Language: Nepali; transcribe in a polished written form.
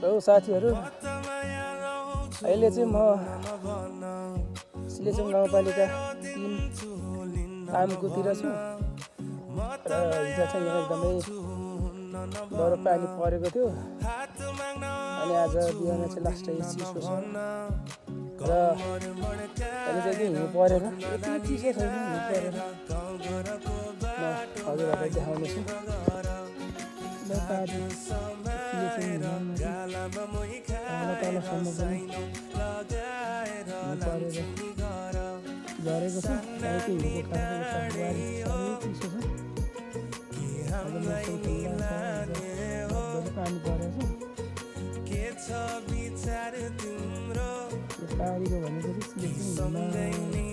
हो साथीहरू, अहिले चाहिँ म सिलेचुङ गाउँपालिका 3 तामकोतिर छु र हिजो चाहिँ यहाँ एकदमै बरफ पानी परेको थियो अनि आज बिहान चाहिँ लास्ट चिसो छ र अहिले चाहिँ हिउँ परेर यति चिसो छैन, हिउँ परेर म हजुरहरूलाई देखाउनेछु। तलसम्म पनि झरेको छ, काहीँको हिउँको चिसो छ, पानी परेको छ। पारीको भनेको चाहिँ